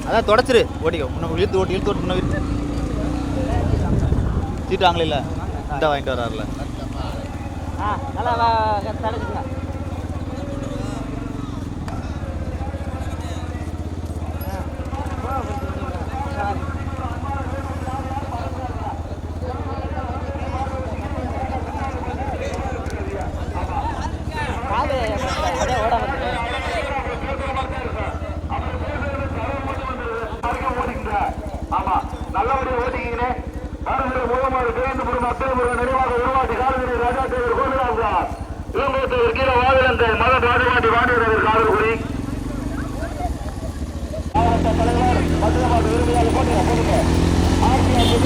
அதான் தொடச்சிரு ஓட்டிக்கோ முன்ன இழுத்து ஓட்டு முன்ன சீட்டு வாங்கல இல்லை இந்த வாங்கிட்டு வராருல நல்லா தலைச்சுங்க நல்லபடியா ஓட்டிக்கிறேன் மூலமாக தேர்ந்தபுரம் அத்தனைபுரம் நினைவாக உருவாட்டி காலகுடி ராஜா தேவர் கோவிலாகிறார் இளங்கோத்தவர் கீழே வாவிலந்த மத ராஜமாட்டி வாண்டியவர் காலகுடி மாவட்ட தலைவர் மதுரமாக உரிமையாளர் போட்டுங்க ஆர்டிஆர்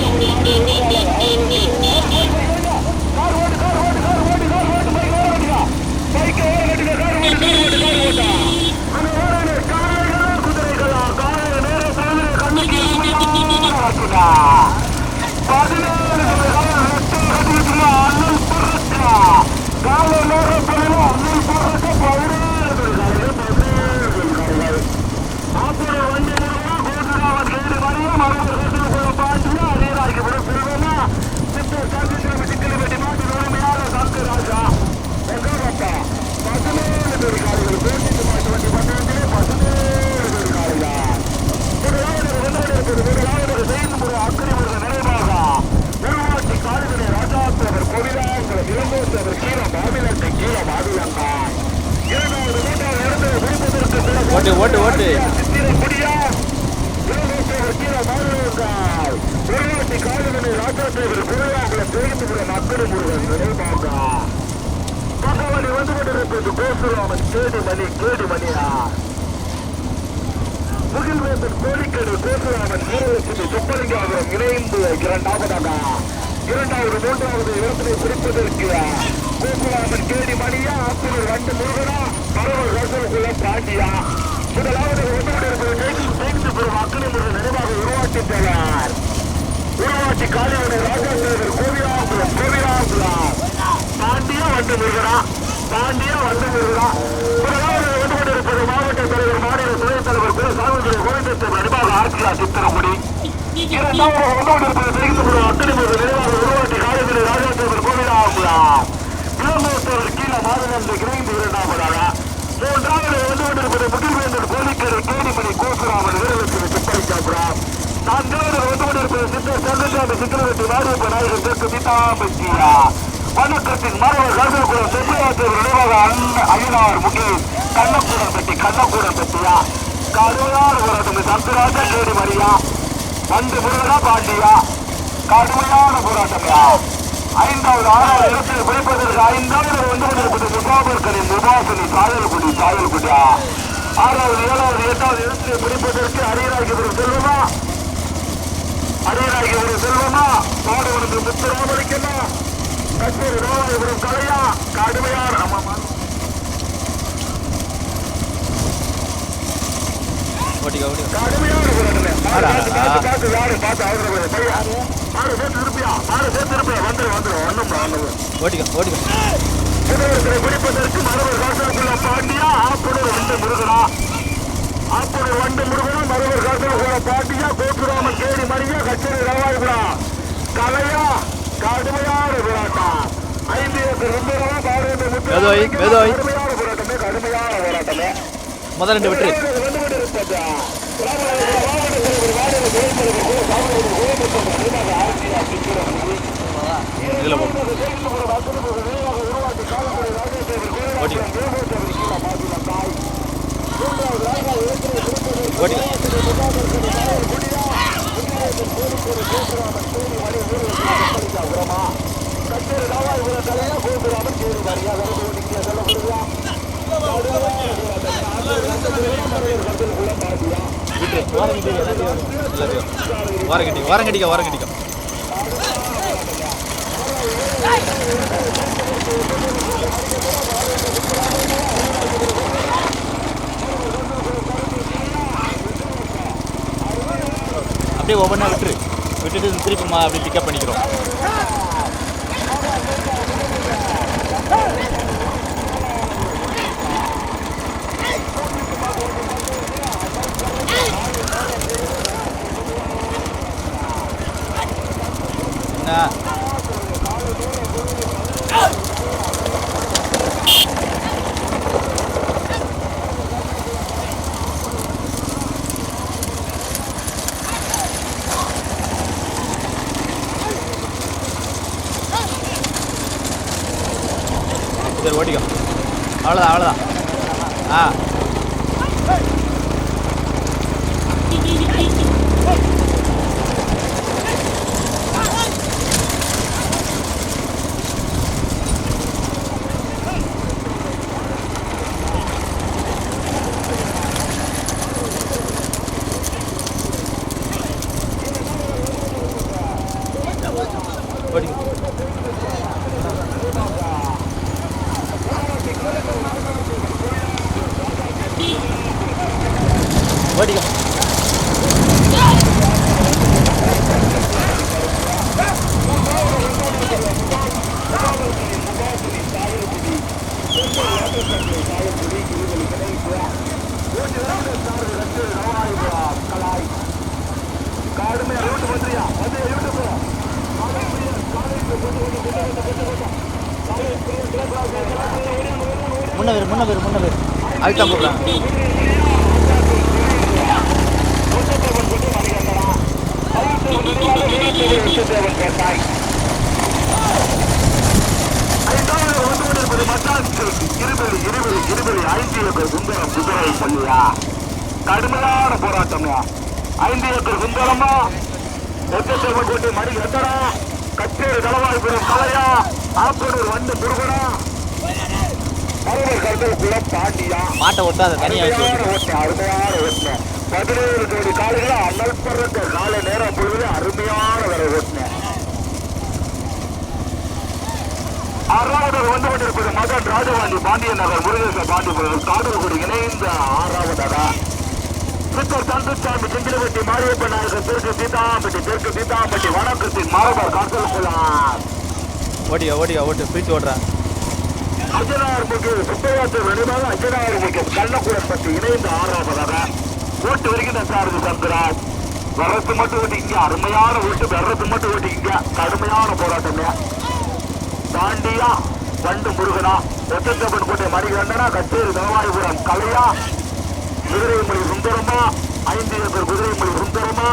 ஓட்டு ஓட்டு முகில்வேந்தன் கோழிக்கடை கோசுராமன் வீரலட்சுமி சுப்பலிங்காபுரம் இணைந்து இரண்டாவது மூன்றாவது இடத்தினை பிடிப்பதற்கு கோசுராமன் கேடி மணியா ஆத்தூர் ரெண்டு முருகனா பரவல் ரசகுல பாண்டியா முதலாவது பெறும் அக்கறை முருகன் நினைவாக உருவாக்கின்றனர் உருவாக்கி காலிவனை ராஜாசேகர் கோவிலாங்குளம் பாண்டியா வந்து முருகனா முதலாவது வந்து கொண்டிருப்பது மாவட்ட தலைவர் மாநில துணைத் தலைவர் குல சாமித்துறை கோவிந்தத்தின் நினைவாக ஆட்சியார் சித்திரமுடி இரண்டாவது வந்து கொண்டிருப்பது தெரிவிக்கப்படும் அக்கறை முருகன் நினைவாக உருவாக்கி காலிவனை ராஜாசேகர் கோவிலாங்குளம் இளங்கோத்தவர் கீழே மாநிலத்தை இணைந்து இரண்டாவதாக மூன்றாவது வந்து கொண்டிருப்பது முகில்வேந்தன் கோழிக்கடை கேடிமணி கோசுராமன் வீரலட்சுமி சுப்பலிங்காபுரம் நான்காவது வந்து கொண்டிருப்பது சித்தர் சங்கசாமி சித்திரவெட்டி மாரியப்ப நாயகர் தெற்கு சீதாம்பட்டியா வணக்கத்தின் மரவர் கருதகுலம் செம்பியாத்தூர் நினைவாக ஐயனார் முகேஷ் கண்ணக்கூடம் பெட்டியா கடுமையான போராட்டம் சங்கராஜா கேடி மரியா வந்து முருகனா பாண்டியா கடுமையான போராட்டம்யா ஐந்தாவது ஆறாவது இடத்தில் பிடிப்பதற்கு ஐந்தாவது வந்து கொண்டிருப்பது முகாபர்களின் முபாசனி சாயல்குடியா ஆறாவது ஏழாவது எட்டாவது இடத்தில் பிடிப்பதற்கு அரியராகிபுரம் செல்வமா பாடுவனுக்கு முத்துராமலிக்கமா கச்சேரி ராமாயபுரம் கலையா கடுமையான பிடிப்பதற்கு மரவர் காசலுக்குள்ள பாண்டியா ஆப்பனூர் வண்டு முருகனா மரவர் காசலுக்குள்ள பாண்டியா கோசுராமன் கேடி மணியா கச்சேரி ராமாயபுரா கலையா கடுமையான போராட்டம் 5 ஏக்கர் கடுமையான போராட்டமே முதல் ரெண்டு விட்டு வாரங்கடிக்க அப்படியே ஒவ்வொன்றா விட்டுட்டு திருப்பி அப்படி பிக்கப் பண்ணிக்கிறோம். அவ்வளோதான் அவ்வளோதான். ஆ ஓடிங்க ஓடிங்க. முன்ன பேர் அதுதான் கூப்பிடுறாங்க. கடுமையான போராட்டம். 5 ஏக்கர் சுந்தரமா ஒத்தேவன்கோட்டை மணி எத்தனா கச்சேரி தலவாய்புரம் கலையா ஆப்பனூர் வண்டு முருகனா மறுவர் கருத்துக்குள்ள பாண்டியா மாட்டை ஒட்டாத தனியாக ஓட்டின அருமையான ஓட்டின 17 ஜோடி காலையில அனல் பறக்க காலை நேரம் பொழுது அருமையான வரை ஓட்டின. 6வது வந்து கொண்டிருப்பது மகன் ராஜவாண்டி பாண்டியன் நகர் முருகேச பாண்டியபுரம் காதல்குடி இணைந்த 6வதாக சித்தர் தந்துச்சாமி செங்கிலவட்டி மாரியப்ப நாயகர் தெற்கு சீதாம்பட்டி வணக்கத்தின் மாரபார் காத்தல்குள்ளா ஓட்டு பிரிச்சு ஓடுறேன். அஜனார் முக்கிய சுப்பையாற்று நினைவாக அஜனார் முக்கிய கள்ளக்குளப்பட்டி இணைந்த 6வதாக ஓட்டு வருகின்ற சாரதி சங்கராஜ். வர்றது மட்டும் ஓட்டிக்கிங்க, அருமையான ஓட்டு வர்றது மட்டும் ஓட்டிக்கிங்க. கடுமையான போராட்டங்க. பாண்டியா வண்டு முருகனா ஒத்தப்பன் கோட்டை மணிகண்டனா கச்சேரி தலவாய்புரம் கலையா குதிரைமொழி சுந்தரமா 5 ஏக்கர் குதிரைமொழி சுந்தரமா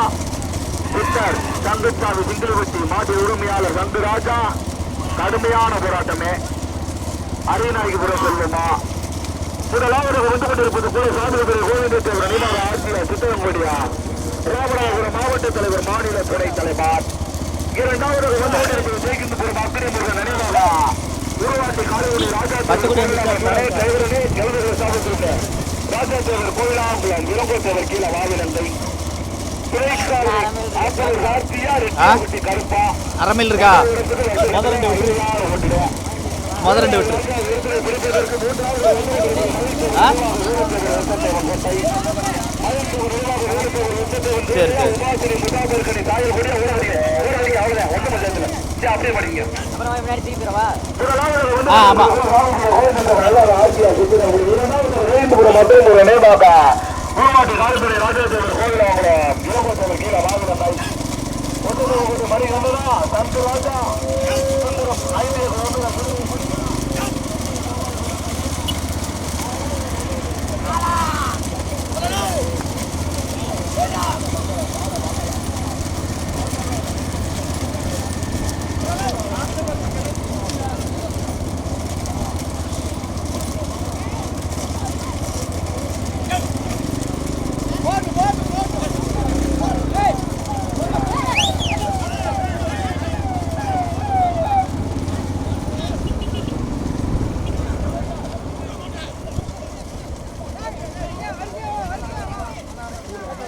சித்தர் தங்கச்சாமி சிங்கிலவட்டி மாட்டு உரிமையாளர் ரங்குராஜா. கடுமையான போராட்டமே. அரியநாயகிபுரம் செல்வமா முதலாவது வந்து கொண்டிருப்பது கூட சாமிபுரி கோவிந்தேஸ்வரர் நினைவாக ஆட்சியர் சித்தவன்கொடியா ராமநாதபுரம் மாவட்ட தலைவர் மாநில துணைத் தலைவர். 2வது வந்து கொண்டிருப்பது ஜெய்கிந்தபுரம் அக்கினிமுருகன் நினைவாக உருவாட்டி காலைவழி ராஜா கைவரனே ஜெகதேவ சாமித்திருக்க ராஜாதேவர் கோயிலாங்குளம் இளங்கோத்தேவர் கீழே வாவிலந்தை கருப்பா அரமையில் இருக்கா முதல் 2 விட்டு சரி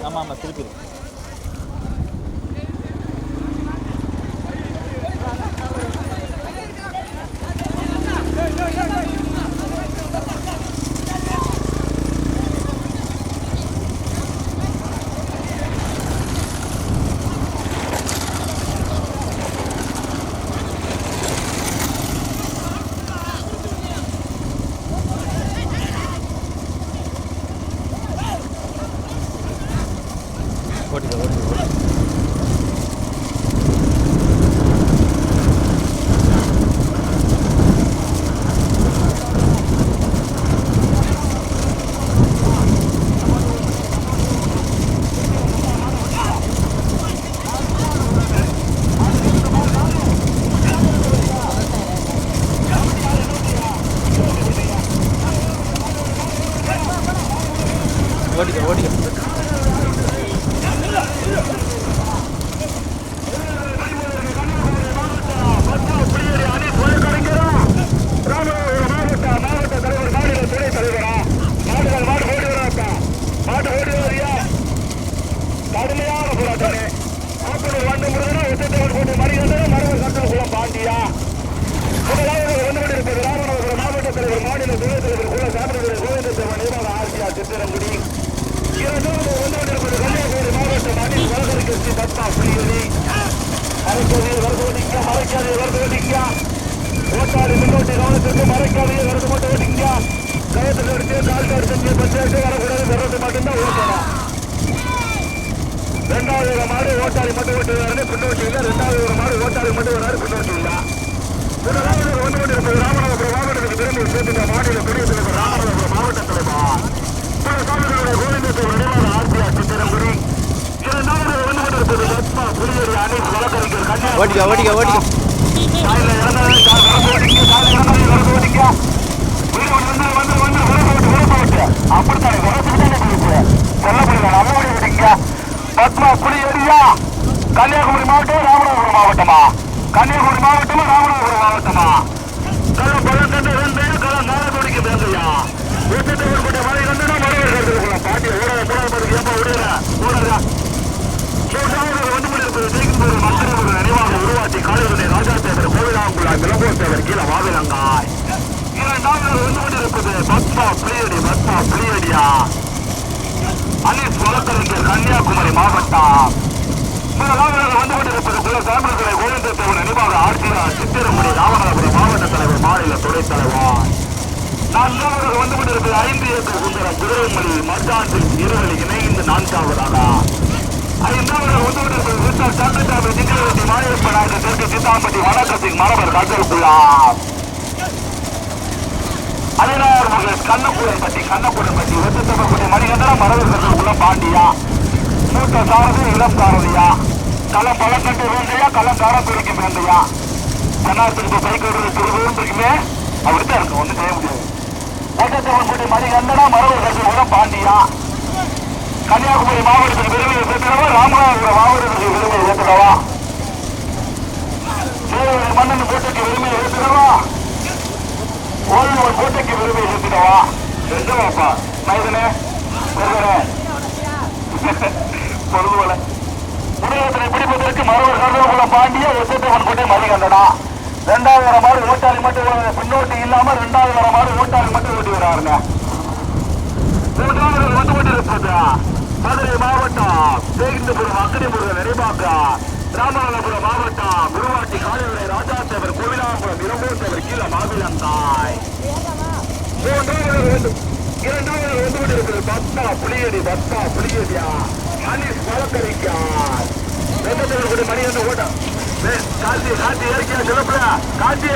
ஆமா ஆமா திருப்பி ஓடிக்க ஓடிக்க. மாவட்ட தலைவர் மாநில துணைத் தலைவரா மாடுகள் மாடு ஓடி வராப்பா மாடு ஓடி வரியா கடுமையான போராட்டமே ஆப்பூர் வந்து முருகனா உச்சத்தவர் கோட்டை மணிகண்டன மரவர் கட்டணகுளம் பாண்டியா முதலாவது வந்து கொண்டிருப்பது ராமநாதபுரம் மாவட்ட தலைவர் மாநில துணைத் தலைவர் குல சாமியுடைய கோவிந்தத்தேவன் நிர்வாக ஆர்சிஆர் சித்திரங்குடி. இரண்டாவது வந்து கொண்டிருப்பது கன்னியாகுமரி மாவட்ட மாநில வழக்கறிஞர் ஸ்ரீ பத்மா புலியொலி. மறைக்காதே வருதோடிக்க மறைக்காதே வருதோடிக்க ஓட்டாளி முன்னோட்டி கவனத்திற்கு மறைக்காதே வருது மட்டும் ஓடிங்க. கயத்தில் எடுத்து கால்காடு செஞ்சு பஞ்சாயத்து வரக்கூடாது வர்றது மட்டும்தான் ஓட்டணும். ரெண்டாவது ஒரு மாடு ஓட்டாளி மட்டும் ஓட்டி வராரு பின்னோட்டி இல்லை. ரெண்டாவது ஒரு மாடு ஓட்டாளி மட்டும் வராரு பின்னோட்டி இல்லை. முதலாவது வந்து கொண்டிருப்பது ராமநாதபுரம் மாவட்டத்துக்கு திரும்பி சேர்த்துட்ட மாநில துணைத் தலைவர் ராமநாதபுரம் மாவட்ட தலைவர் சாமிகளுடைய கோவிந்தத்தேவன் நினைவாக ஆர்சிஆர் சித்திரங்குடி. இரண்டாவது வந்து கொண்டிருப்பது பத்மா புலியொலி அணி வழக்கறிஞர் கன்னியாகுமரி. ஓடிக்க ஓடிக்க ஓடிக்க. பத்மா புலியொலியா கன்னியாகுமரி மாவட்டம் ராமநாதபுரம் மாவட்டமா கன்னியாகுமரி மாவட்டமா ராமநாதபுரம் மாவட்டமா களம் பழக்கண்டு வேண்டையா களம் நாளத்தோடிக்கு வேண்டையா உச்சத்தவர்கிட்ட மழை கண்டுனா மறுவர் கருத்துக்குள்ள பாட்டி ஊடக மூணாவது ஏப்பா விடுற ஊடக வந்து கொண்டிருப்பது ஜெயிக்கும்போது மக்கள் ஒரு நினைவாக உருவாக்கி காலையுடைய ராஜா தேவர் கோவிலாங்குள்ளா விளம்பூர் தேவர் கீழே வாவிலங்காய். இரண்டாவது வந்து கொண்டிருப்பது பத்மா புலியடியா அனீஸ் வழக்கறிஞர் கன்னியாகுமரி மாவட்டம். முதலாவது வந்து கொண்டிருப்பது குல சாமிகளை கோவிந்தத்தேவன் நினைவாக ஆட்சியாளர் சித்திரங்குடி ராமநாதபுரம் மாவட்ட தலைவர் மாநில துணைத் தலைவர். நான்காவது வந்து கொண்டிருப்பது 5 ஏக்கர் சுந்தரம் குதிரைமொழி மச்சாண்டில் இருவரை இணைந்து நான்காவதாக. ஐந்தாவது வந்து கொண்டிருப்பது விசார் சந்திரசாமி சிங்கரவட்டி மாரியப்ப நாயக தெற்கு சித்தாம்பட்டி வணக்கத்தின் மரபர் காத்தலுக்குள்ளார். அலைநாயர் மகேஷ் கண்ணப்புடன்பட்டி வெற்றித்தப்பக்கூடிய மணிகண்டன மரபர் காத்தலுக்குள்ள பாண்டியா மூத்த சாரதி இளம் சாரதியா களம் பழக்கண்டு வேண்டையா களம் காரப்பிடிக்கும் வேண்டையா ஜனாத்திற்கு பைக் விடுறது திருவிழம் இருக்குமே அப்படித்தான் இருக்கும். ஒன்றும் செய்ய முடியாது. வெற்றித்தப்பக்கூடிய மணிகண்டன மரபர் காத்தலுக்குள்ள பாண்டியா கன்னியாகுமரி மாவட்டத்துக்கு பெருமையை சேர்த்துடவா ராமநாதபுரம் மாவட்டத்துக்கு பெருமையை சேர்த்துடவா சேவரி மன்னன் கோட்டைக்கு பெருமையை சேர்த்துடவா ஓய்வு கோட்டைக்கு பெருமையை சேர்த்துடவா செஞ்சவாப்பா மைதனே பெருகனே பொழுதுவலை உலகத்தினை பிடிப்பதற்கு மரவர் கருதகுள்ள பாண்டிய ஒசத்தவன் கோட்டை மதிகண்டனா. ரெண்டாவது வர மாதிரி ஓட்டாளி மட்டும் பின்னோட்டி இல்லாம ரெண்டாவது வர மாதிரி ஓட்டாளி மட்டும் ஓட்டி வராருங்க. மூன்றாவது வந்து கொண்டிருப்பது மதுரை மாவட்டம் சேகிந்தபுரம் அக்கடிமுருகன் நினைவாக ராமநாதபுரம் மாவட்டம் குருவாட்டி காலையுடைய ராஜா தேவர் கோவிலாங்குளம் இரம்பூர் தேவர் கீழே மாவிலங்காய். இரண்டாவது வந்து கொண்டிருப்பது பத்மா புலியடியா அனீஸ் வழக்கறிஞர் வெங்கத்தேவர் மணி வந்து ஓட்டம் காட்சி இறக்கியா சிறப்புல காட்சி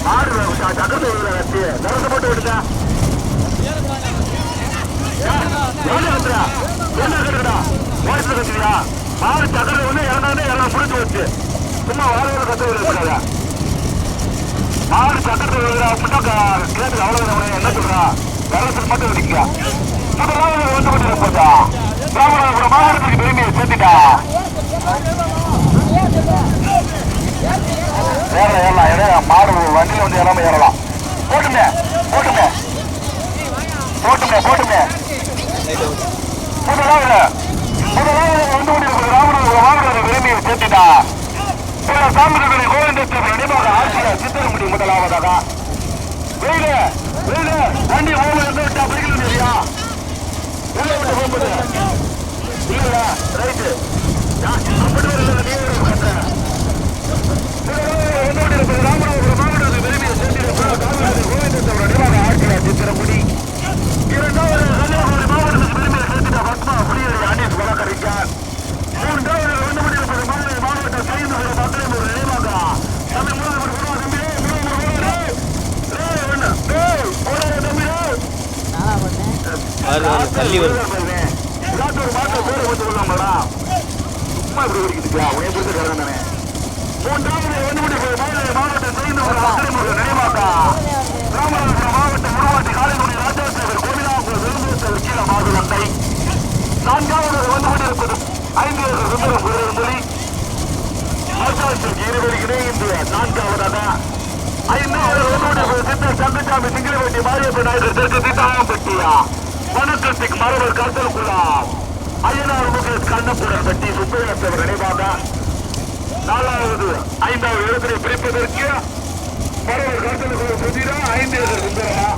மாடு சக்கரத்து விடுற கட்சி நடந்து போட்டு விடுங்க. என்ன கட்டுடா வாய்ப்பு கட்டுறியா மாடு சக்கரை வந்து இறந்தானே எல்லாம் முடிச்சு வச்சு சும்மா வாழை கத்து விடுறா மாடு சக்கரத்தை விடுறா அப்படின்னா கேட்டு அவ்வளவு என்ன சொல்றா வெள்ளத்துக்கு மட்டும் விடுங்க. முதலாவது வந்து கொண்டு போட்டா ராமநாதபுரம் மாவட்டத்துக்கு பெருமையை சேர்த்துட்டா ஏறலாம் மாடு வண்டியில வந்து எல்லாமே ஏறலாம். போட்டுங்க முதலாவது வந்து கொண்டிருப்பது ராமநாதபுரம் மாவட்டத்துக்கு பெருமையை சேர்த்துட்டா சாமிகளுடைய கோவிந்தத்தேவன் நினைவாக ஆட்சியாளர் சித்திரங்குடி. முதலாவதாக வெயில வண்டி ஓம எங்க விட்டா பிடிக்கணும் இல்லையா உள்ள விட்டு போகும்போது இல்ல ரைட்டு அப்படி ஒரு நீ ராமநாதபுரம் மாவட்டத்துக்கு பெருமையை சேர்த்து கோவிந்தத்தேவன் நினைவாக ஆட்சியாளர் சித்திரங்குடி. இரண்டாவது கன்னியாகுமரி மாவட்டத்துக்கு பெருமையை சேர்த்துட்ட பத்மா புலியொலி அனீஸ் வழக்கறிஞர். மூன்றாவது வந்து கொண்டிருப்பது மதுரை மாவட்டம் சேகிந்தபுரம் அக்கடிமுருகன் நினைவாக தம்பி தள்ளி வரும் ஒரு மாற்றம் பேரை வச்சு கொள்ளாமடா சும்மா இப்படி ஓடிக்கிட்டு உனைய பிடிச்ச கடன் தானே. மூன்றாவது வந்து மாவட்டம் சேகிந்தபுரம் அக்கடிமுருகன் நினைவாக ராமநாதபுரம் மாவட்டம் முருவாட்டி காலைக்குடி ராஜா தேவர் கோவிலாங்குளம் மாவட்டத்தவர் கீழ மாதுளத்தை. நான்காவது வந்து கொண்டிருப்பது 5 சுந்தரம் குதிரை மசாஜுக்கு இருவரு இணைந்து நான்காவதாக 5வது வந்து சித்தர் சங்கசாமி சிங்கிலவட்டி மாரியப்ப நாயகர் தெற்கு தீட்டாம்பட்டியா வனக்கத்திக் மரவர் கருத்தலுக்குள்ளா ஐயனார் முகேஷ் கண்ணப்புடன் பட்டி சுப்பையாத்தவர் நினைவாக 4வது 5வது இடத்திலே பிரிப்பதற்கு மரவர் கருத்தலுக்குள்ள புதிரா 5 சுந்தரமா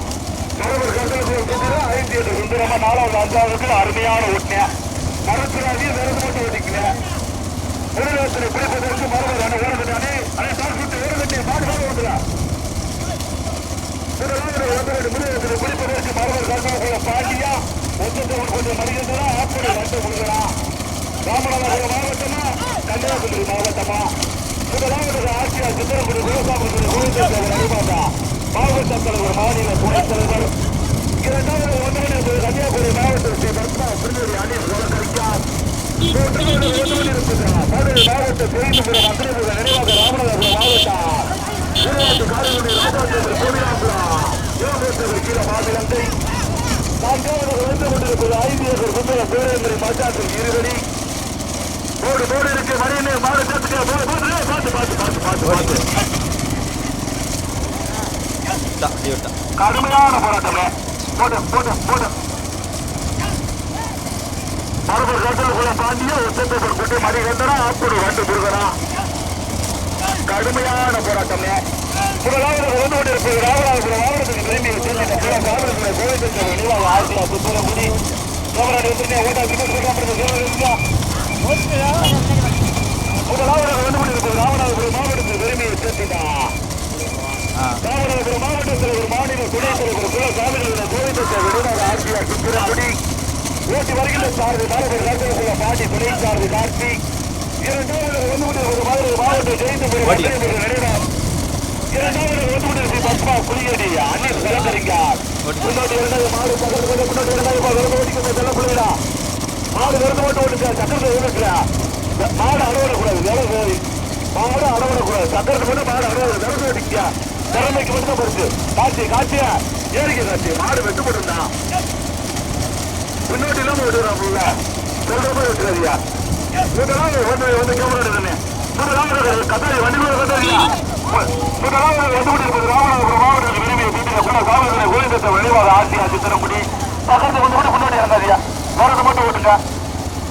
மரவர் கருத்தலுக்குள்ள புதிரா 5 சுந்தரமா 4வது 5வது அருமையான ஒட்டிய மரத்திராதியை விரது மட்டும் ஒட்டிக்கல உலகத்தில் பிடிப்பதற்கு மரபரான ஓடுகிறானே அதை தாக்கிட்டு ஓடுகிட்டே பாடுபாடு ஓடுகிறா முதலத்தில் பிடிப்பதற்கு மரபர் கருத்துள்ள பாண்டியா மொத்தத்தில் கொஞ்சம் மனிதனா ஆப்படி வந்து கொடுக்கிறா ராமநாதபுரம் மாவட்டமா கன்னியாகுமரி மாவட்டமா முதலாவது ஆட்சியார் சித்திரக்குடி விவசாயத்துறை கோவிந்தேஸ்வரர் அறிவாதா மாவட்ட தலைவர் மாநில துணைத் தலைவர் 2வது ஒன்றிணைப்பு கன்னியாகுமரி மாவட்டத்தை பத்மா திருநெல்வேலி அணில் வழக்கறிஞர் 3வது மதுரை மாவட்ட பெரியபுரம் அக்கிரமுக நினைவாக ராமநாதபுரம் மாவட்டம் உருவாட்டு காரைக்குடி ராஜாந்தேவர் கோவிலாபுரம் யோகேஸ்வரர் கீழ மாநிலத்தை 4வது வந்து கொண்டிருப்பது 5 ஏக்கர் சுந்தர பேரேந்திரி மச்சாத்தின் இருவடி போடு இருக்கு மணியிலே மாவட்டத்துக்கு பார்த்து கடுமையான போராட்டமே போட்டு மரபர் கட்டலுக்குள்ள பாண்டியா ஒத்தப்பேப்பர் குட்டி மணிகண்டனா ஆப்போடு வண்டு முருகனா கடுமையான போராட்டம் முதலாவது வந்து கொண்டிருப்பது ராமநாதபுரம் மாவட்டத்துக்கு திரும்பி கோவிந்தேஸ்வரர் நினைவாக ஆசியா சுத்தரகுடி முதலாவது வந்து கொண்டிருப்பது ராமநாதபுரம் மாவட்டத்துக்கு திரும்பி சேர்த்துட்டான் ராமநாதபுரம் மாவட்டத்தில் ஒரு மாநில துணைத் தலைவர் சாமிகளுடைய கோவிந்தேஸ்வரர் நினைவாக ஆசியா சுத்தரகுடி ஓட்டி வருகின்ற சார்பு மரபர் கருத்துள்ள பாட்டி துணை சார்பு காட்சி 2வது வந்து கொண்டிருப்பது மதுரை மாவட்டம் ஜெயந்தபுரம் நினைவாக 2வது வந்து கொண்டிருப்பது பத்மா புலியடி அணில் கலந்தறிஞர் முன்னாடி 2வது மாடு பக்கத்து முன்னாடி 2வது ஓடிக்கிற செல்ல பிள்ளைடா மாடு விருந்து மட்டும் ஓட்டுக்க சக்கரத்தை ஓடுக்கிற மாடு அளவிடக்கூடாது விலை மாடு அளவிடக்கூடாது சக்கரத்தை மட்டும் மாடு அளவு விரது ஓடிக்க திறமைக்கு மட்டும் பறிச்சு காட்சியா ஏறிக்க காட்சி மாடு வெட்டு போட்டுருந்தான் முன்னோட்டி இல்லாம விட்டுறாப்புல சொல்ற மாதிரி விட்டுறாதியா முதலாவது வந்து கேமரா எடுக்கணும் முதலாவது கத்தாரி வண்டி கூட கத்தாரியா முதலாவது வந்து கொண்டிருப்பது ராமநாதபுரம் மாவட்டத்தில் விரும்பிய வீட்டில் காவல்துறை கோவிந்தேஸ்வரர் நினைவாக ஆசியா சித்திரக்குடி பக்கத்து வந்து கூட முன்னாடி இருந்தாரியா வரது மட்டும் ஓட்டுங்க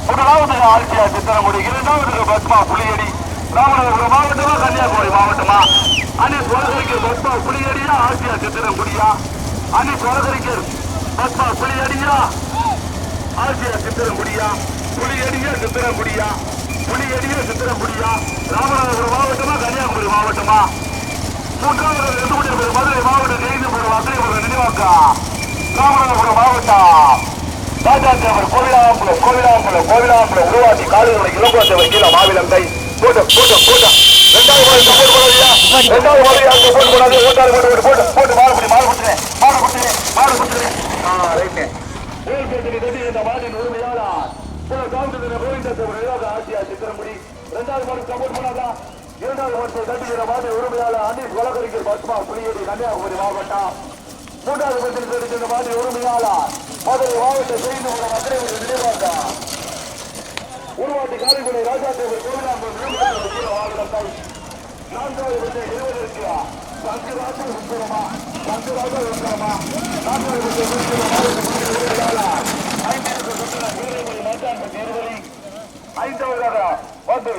முதலாவது ஆசியா சித்திரக்குடி 2வது பத்மா புலியடி ராமநாதபுரம் மாவட்டமா கன்னியாகுமரி மாவட்டமா அணி சுவரகரிக்கர் பத்மா புலியடியா ஆசியா சித்திரக்குடியா அணி சுவரகரிக்கர் பத்மா புலியடியா ஆசியா சித்திரங்குடியா புலியடியா சித்திரங்குடியா ராமநாதபுரம் மாவட்டமா கன்னியாகுமரி மாவட்டமா 3வது மதுரை மாவட்டம் ஜெயந்தபுரம் அக்கிரமுக நினைவாக்கா ராமநாதபுரம் மாவட்டம் ராஜாந்தேவர் கோவிலாம்புலம் உருவாட்டி காலையுடைய இளங்கோத்தேவர் கீழ மாவிலங்கை போட்ட 2வது மாடு சப்போர்ட் பண்ணாதியா 2வது மாடு யாரும் சப்போர்ட் பண்ணாது போட்டு மாடு குட்டுறேன் ரைட்டு இந்த மாட்டின் உரிமையாளர் கோவிந்தேஸ்வரர் நினைவாக ஆசியா சித்திரங்குடி 2வது மாடு சப்போர்ட் பண்ணாதா 2வது மாடு கட்டுகிற மாட்டின் உரிமையாளர் அணில் வழக்கறிஞர் பத்மா புலியடி கன்னியாகுமரி மாவட்டம் 3வது பட்சத்தில் இந்த மாட்டின் உரிமையாளர் மதுரை மாவட்ட ஜெயந்தபுரம் அக்கிரமுக நினைவாக உருவாட்டி காரைக்குடி ராஜாந்தேவர் கோவிலாம்புரம் 4வது பட்சம் 20 சங்கராஜா உத்தரமா 4வது வந்து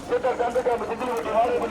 சித்தர் சங்கசாமி சிந்திலிவட்டி மாரியப்ப